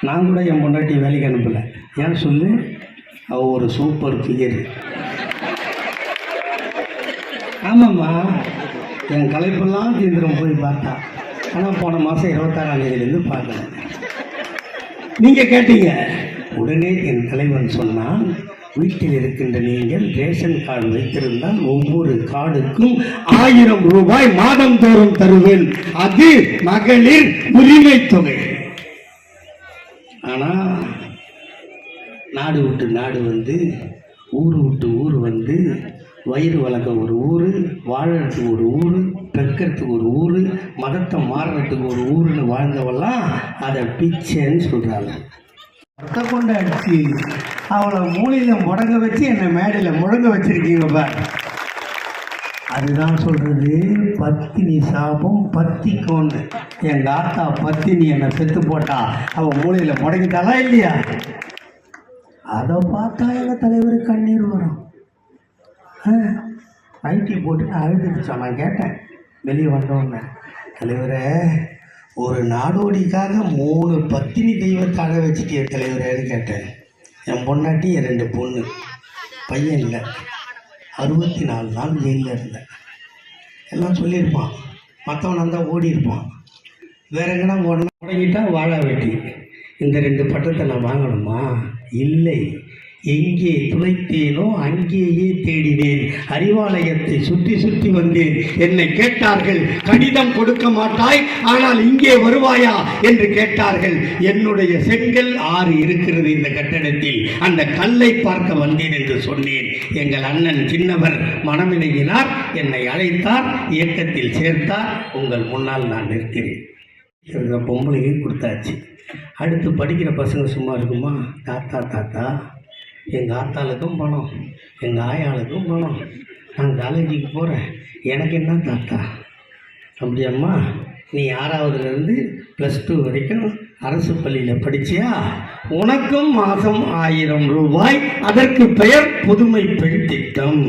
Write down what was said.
நான் கூட என் பொண்டாட்டி வேலைக்கு அனுப்பலை. ஏன் சொல்லு, அவள் ஒரு சூப்பர் ஃபிகர். ஆமாம்மா, என் கலைப்பெல்லாம் தீந்திரம் போய் பார்த்தா. ஆனால் போன மாதம் 26ஆம் தேதியிலேருந்து பார்க்கல. நீங்கள் கேட்டீங்க. உடனே என் தலைவன் சொன்னான், வீட்டில் இருக்கின்ற நீங்கள் ரேஷன் கார்டு வைத்திருந்தால் ஒவ்வொரு கார்டுக்கும் 1000 ரூபாய் மாதந்தோறும் தருவேன். அது மகளிர் உரிமை தொகை. ஆனால் நாடு விட்டு நாடு வந்து, ஊர் விட்டு ஊர் வந்து, வயிறு வளர்க்க ஒரு ஊர், வாழறதுக்கு ஒரு ஊர், பெருக்கிறதுக்கு ஒரு ஊர், மதத்தை மாறுறதுக்கு ஒரு ஊருன்னு வாழ்ந்தவெல்லாம் அதை பிச்சைன்னு சொல்கிறாங்க. ரத்த கொண்டு அடிச்சு அவளை மூலையில் முடங்க வச்சு என்னை மேடையில் முழங்க வச்சிருக்கீங்க பார். அதுதான் சொல்கிறது பத்தினி சாபம் பத்திக்கோன்னு. எங்கள் ஆத்தா பத்தினி என்னை செத்து போட்டா, அவள் மூலையில் முடங்கிட்டாளா இல்லையா? அதை பார்த்தா எங்கள் தலைவர் கண்ணீர் வரும். ஐடி போட்டு நான் அழுதுச்சான். நான் கேட்டேன் வெளியே வந்தோன்னே, தலைவரை ஒரு நாடோடிக்காக 3 பத்தினி தெய்வத்தாக வச்சுட்டிய தலைவரேன்னு கேட்டேன். என் பொண்டாட்டி 2 பொண்ணு, பையன் இல்லை, 64 நாள் ஜெயிலில் இருந்தேன். எல்லாம் சொல்லியிருப்பான். மற்றவன் இருந்தால் ஓடி இருப்பான். வேற எங்கன்னா முடங்கிட்டா வாழா வெட்டி. இந்த 2 பட்டத்தை நான் வாங்கணுமா? இல்லை. எங்கே துளைத்தேனோ அங்கேயே தேடினேன். அறிவாலயத்தை சுற்றி சுற்றி வந்தேன். என்னை கேட்டார்கள், கடிதம் கொடுக்க மாட்டாய், ஆனால் இங்கே வருவாயா என்று கேட்டார்கள். என்னுடைய செங்கல் 6 இருக்கிறது இந்த கட்டடத்தில், அந்த கல்லை பார்க்க வந்தேன் என்று சொன்னேன். எங்கள் அண்ணன் சின்னவர் மனமிணங்கினார், என்னை அழைத்தார், இயக்கத்தில் சேர்த்தார். உங்கள் முன்னால் நான் நிற்கிறேன். இந்த பொம்பளைக்கு கொடுத்தாச்சு. அடுத்து படிக்கிற பசங்க சும்மா இருக்குமா? தாத்தா தாத்தா, எங்கள் ஆத்தாளுக்கும் பணம், எங்கள் ஆயாளுக்கும் பணம், நான் காலேஜுக்கு போகிறேன், எனக்கு என்ன தாத்தா? அப்படியம்மா, நீ 6வதுலேருந்து +2 வரைக்கும் அரசு பள்ளியில் படிச்சியா? உனக்கும் மாதம் 1000 ரூபாய். அதற்கு பெயர் புதுமை பெண் திட்டம்.